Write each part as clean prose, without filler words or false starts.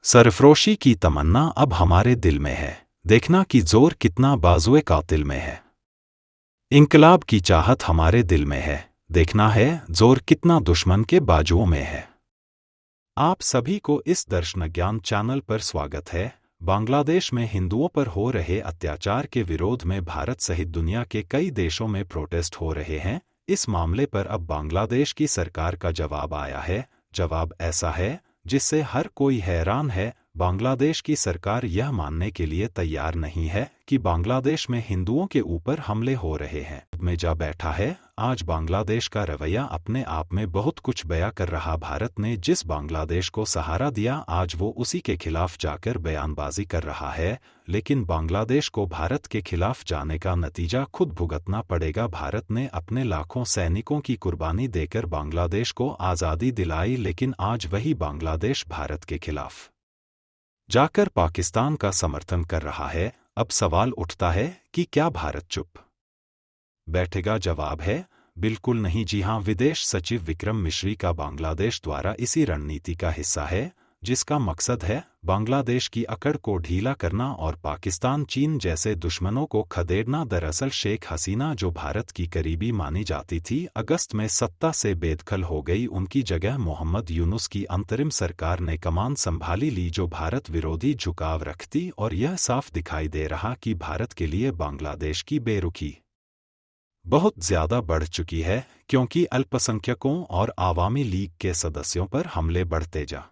सरफरोशी की तमन्ना अब हमारे दिल में है, देखना कि जोर कितना बाजुए कातिल में है। इंकलाब की चाहत हमारे दिल में है, देखना है जोर कितना दुश्मन के बाजुओं में है। आप सभी को इस दर्शन ज्ञान चैनल पर स्वागत है। बांग्लादेश में हिंदुओं पर हो रहे अत्याचार के विरोध में भारत सहित दुनिया के कई देशों में प्रोटेस्ट हो रहे हैं। इस मामले पर अब बांग्लादेश की सरकार का जवाब आया है। जवाब ऐसा है जिससे हर कोई हैरान है। बांग्लादेश की सरकार यह मानने के लिए तैयार नहीं है कि बांग्लादेश में हिंदुओं के ऊपर हमले हो रहे हैं। में जा बैठा है। आज बांग्लादेश का रवैया अपने आप में बहुत कुछ बयां कर रहा। भारत ने जिस बांग्लादेश को सहारा दिया, आज वो उसी के खिलाफ जाकर बयानबाजी कर रहा है। लेकिन बांग्लादेश को भारत के खिलाफ जाने का नतीजा खुद भुगतना पड़ेगा। भारत ने अपने लाखों सैनिकों की कुर्बानी देकर बांग्लादेश को आज़ादी दिलाई, लेकिन आज वही बांग्लादेश भारत के खिलाफ जाकर पाकिस्तान का समर्थन कर रहा है। अब सवाल उठता है कि क्या भारत चुप बैठेगा? जवाब है बिल्कुल नहीं। जी हां, विदेश सचिव विक्रम मिश्री का बांग्लादेश द्वारा इसी रणनीति का हिस्सा है जिसका मकसद है बांग्लादेश की अकड़ को ढीला करना और पाकिस्तान, चीन जैसे दुश्मनों को खदेड़ना। दरअसल शेख हसीना, जो भारत की करीबी मानी जाती थी, अगस्त में सत्ता से बेदखल हो गई। उनकी जगह मोहम्मद यूनुस की अंतरिम सरकार ने कमान संभाली ली, जो भारत विरोधी झुकाव रखती। और यह साफ दिखाई दे रहा कि भारत के लिए बांग्लादेश की बेरुखी बहुत ज्यादा बढ़ चुकी है, क्योंकि अल्पसंख्यकों और आवामी लीग के सदस्यों पर हमले बढ़ते जा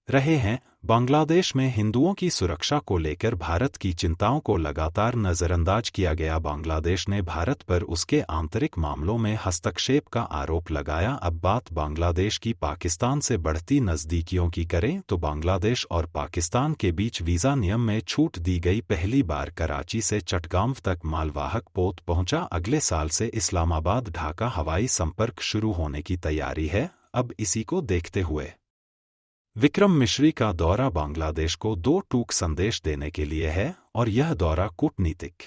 रहे हैं। बांग्लादेश में हिंदुओं की सुरक्षा को लेकर भारत की चिंताओं को लगातार नजरअंदाज किया गया। बांग्लादेश ने भारत पर उसके आंतरिक मामलों में हस्तक्षेप का आरोप लगाया। अब बात बांग्लादेश की पाकिस्तान से बढ़ती नज़दीकियों की करें तो बांग्लादेश और पाकिस्तान के बीच वीज़ा नियम में छूट दी गई। पहली बार कराची से चटगांव तक मालवाहक पोत पहुंचा। अगले साल से इस्लामाबाद ढाका हवाई संपर्क शुरू होने की तैयारी है। अब इसी को देखते हुए विक्रम मिश्री का दौरा बांग्लादेश को दो टूक संदेश देने के लिए है, और यह दौरा कूटनीतिक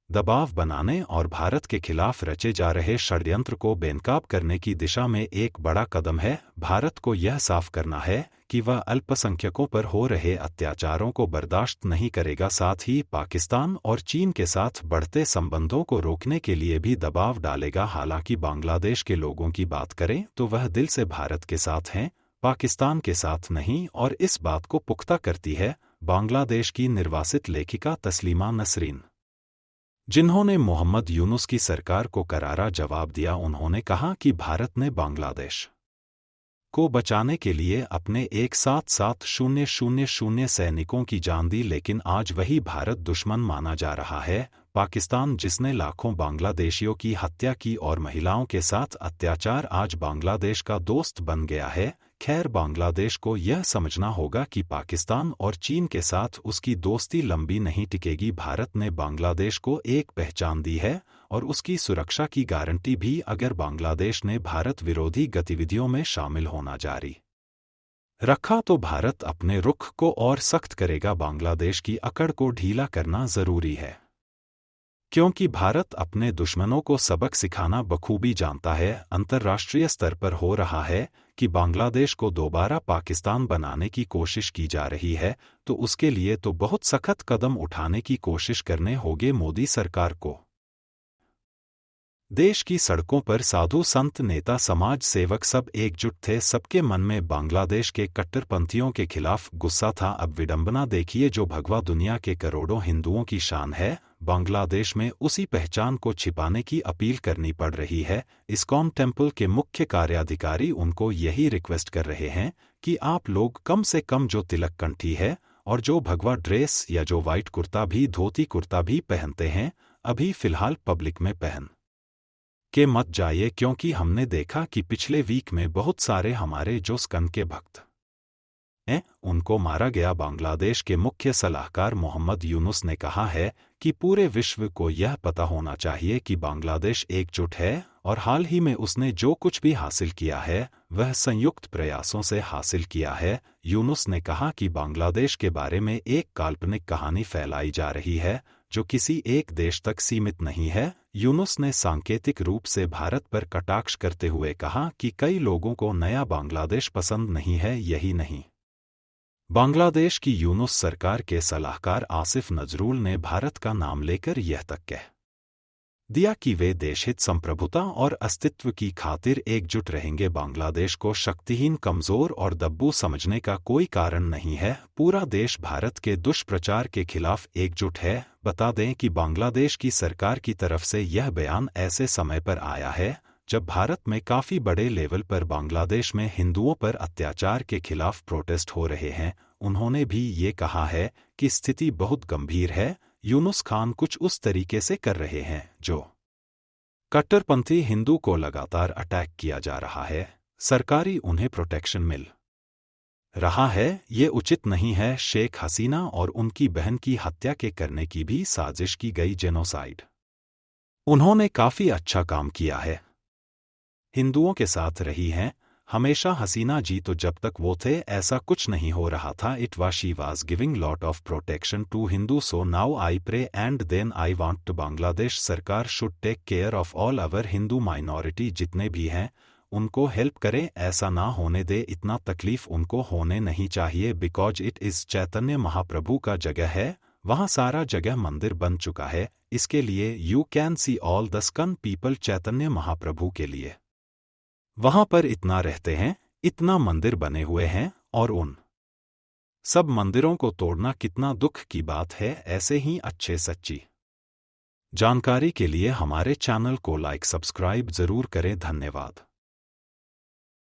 दबाव बनाने और भारत के खिलाफ रचे जा रहे षड्यंत्र को बेनकाब करने की दिशा में एक बड़ा कदम है। भारत को यह साफ करना है कि वह अल्पसंख्यकों पर हो रहे अत्याचारों को बर्दाश्त नहीं करेगा। साथ ही पाकिस्तान और चीन के साथ बढ़ते संबंधों को रोकने के लिए भी दबाव डालेगा। हालांकि बांग्लादेश के लोगों की बात करें तो वह दिल से भारत के साथ हैं, पाकिस्तान के साथ नहीं, और इस बात को पुख्ता करती है बांग्लादेश की निर्वासित लेखिका तस्लीमा नसरीन, जिन्होंने मोहम्मद यूनुस की सरकार को करारा जवाब दिया। उन्होंने कहा कि भारत ने बांग्लादेश को बचाने के लिए अपने 1,7,7,000 सैनिकों की जान दी, लेकिन आज वही भारत दुश्मन माना जा रहा है। पाकिस्तान, जिसने लाखों बांग्लादेशियों की हत्या की और महिलाओं के साथ अत्याचार, आज बांग्लादेश का दोस्त बन गया है। खैर, बांग्लादेश को यह समझना होगा कि पाकिस्तान और चीन के साथ उसकी दोस्ती लंबी नहीं टिकेगी। भारत ने बांग्लादेश को एक पहचान दी है और उसकी सुरक्षा की गारंटी भी, अगर बांग्लादेश ने भारत विरोधी गतिविधियों में शामिल होना जारी रखा तो भारत अपने रुख को और सख्त करेगा। बांग्लादेश की अकड़ को ढीला करना जरूरी है, क्योंकि भारत अपने दुश्मनों को सबक सिखाना बखूबी जानता है। अंतर्राष्ट्रीय स्तर पर हो रहा है कि बांग्लादेश को दोबारा पाकिस्तान बनाने की कोशिश की जा रही है, तो उसके लिए तो बहुत सख्त कदम उठाने की कोशिश करने होंगे मोदी सरकार को। देश की सड़कों पर साधु संत, नेता, समाज सेवक सब एकजुट थे। सबके मन में बांग्लादेश के कट्टरपंथियों के खिलाफ गुस्सा था। अब विडंबना देखिए, जो भगवा दुनिया के करोड़ों हिंदुओं की शान है, बांग्लादेश में उसी पहचान को छिपाने की अपील करनी पड़ रही है। इस्कॉन टेम्पल के मुख्य कार्याधिकारी उनको यही रिक्वेस्ट कर रहे हैं कि आप लोग कम से कम जो तिलक कंठी है और जो भगवा ड्रेस या जो वाइट कुर्ता भी, धोती कुर्ता भी पहनते हैं, अभी फिलहाल पब्लिक में पहन के मत जाइए, क्योंकि हमने देखा कि पिछले वीक में बहुत सारे हमारे जो स्कन के भक्त हैं उनको मारा गया। बांग्लादेश के मुख्य सलाहकार मोहम्मद यूनुस ने कहा है कि पूरे विश्व को यह पता होना चाहिए कि बांग्लादेश एकजुट है, और हाल ही में उसने जो कुछ भी हासिल किया है वह संयुक्त प्रयासों से हासिल किया है। यूनुस ने कहा कि बांग्लादेश के बारे में एक काल्पनिक कहानी फैलाई जा रही है जो किसी एक देश तक सीमित नहीं है। यूनुस ने सांकेतिक रूप से भारत पर कटाक्ष करते हुए कहा कि कई लोगों को नया बांग्लादेश पसंद नहीं है। यही नहीं, बांग्लादेश की यूनुस सरकार के सलाहकार आसिफ नजरुल ने भारत का नाम लेकर यह तक कह दिया कि वे देशहित संप्रभुता और अस्तित्व की खातिर एकजुट रहेंगे। बांग्लादेश को शक्तिहीन, कमजोर और दब्बू समझने का कोई कारण नहीं है। पूरा देश भारत के दुष्प्रचार के खिलाफ एकजुट है। बता दें कि बांग्लादेश की सरकार की तरफ से यह बयान ऐसे समय पर आया है जब भारत में काफी बड़े लेवल पर बांग्लादेश में हिंदुओं पर अत्याचार के खिलाफ प्रोटेस्ट हो रहे हैं। उन्होंने भी ये कहा है कि स्थिति बहुत गंभीर है। यूनुस खान कुछ उस तरीके से कर रहे हैं जो कट्टरपंथी हिंदू को लगातार अटैक किया जा रहा है। सरकारी उन्हें प्रोटेक्शन मिल रहा है, ये उचित नहीं है। शेख हसीना और उनकी बहन की हत्या के करने की भी साजिश की गई, जेनोसाइड। उन्होंने काफी अच्छा काम किया है, हिंदुओं के साथ रही हैं हमेशा हसीना जी, तो जब तक वो थे ऐसा कुछ नहीं हो रहा था। It was she was giving lot of protection to Hindu, so now I pray and then I want to Bangladesh sarkar should take care of all our Hindu minority, जितने भी हैं उनको हेल्प करें। ऐसा ना होने दे, इतना तकलीफ उनको होने नहीं चाहिए। Because it is Chaitanya Mahaprabhu का जगह है, वहाँ सारा जगह मंदिर बन चुका है। इसके लिए you can see all the ISKCON people Chaitanya Mahaprabhu के लिए वहां पर इतना रहते हैं, इतना मंदिर बने हुए हैं, और उन सब मंदिरों को तोड़ना कितना दुख की बात है। ऐसे ही अच्छे सच्ची जानकारी के लिए हमारे चैनल को लाइक सब्सक्राइब जरूर करें। धन्यवाद।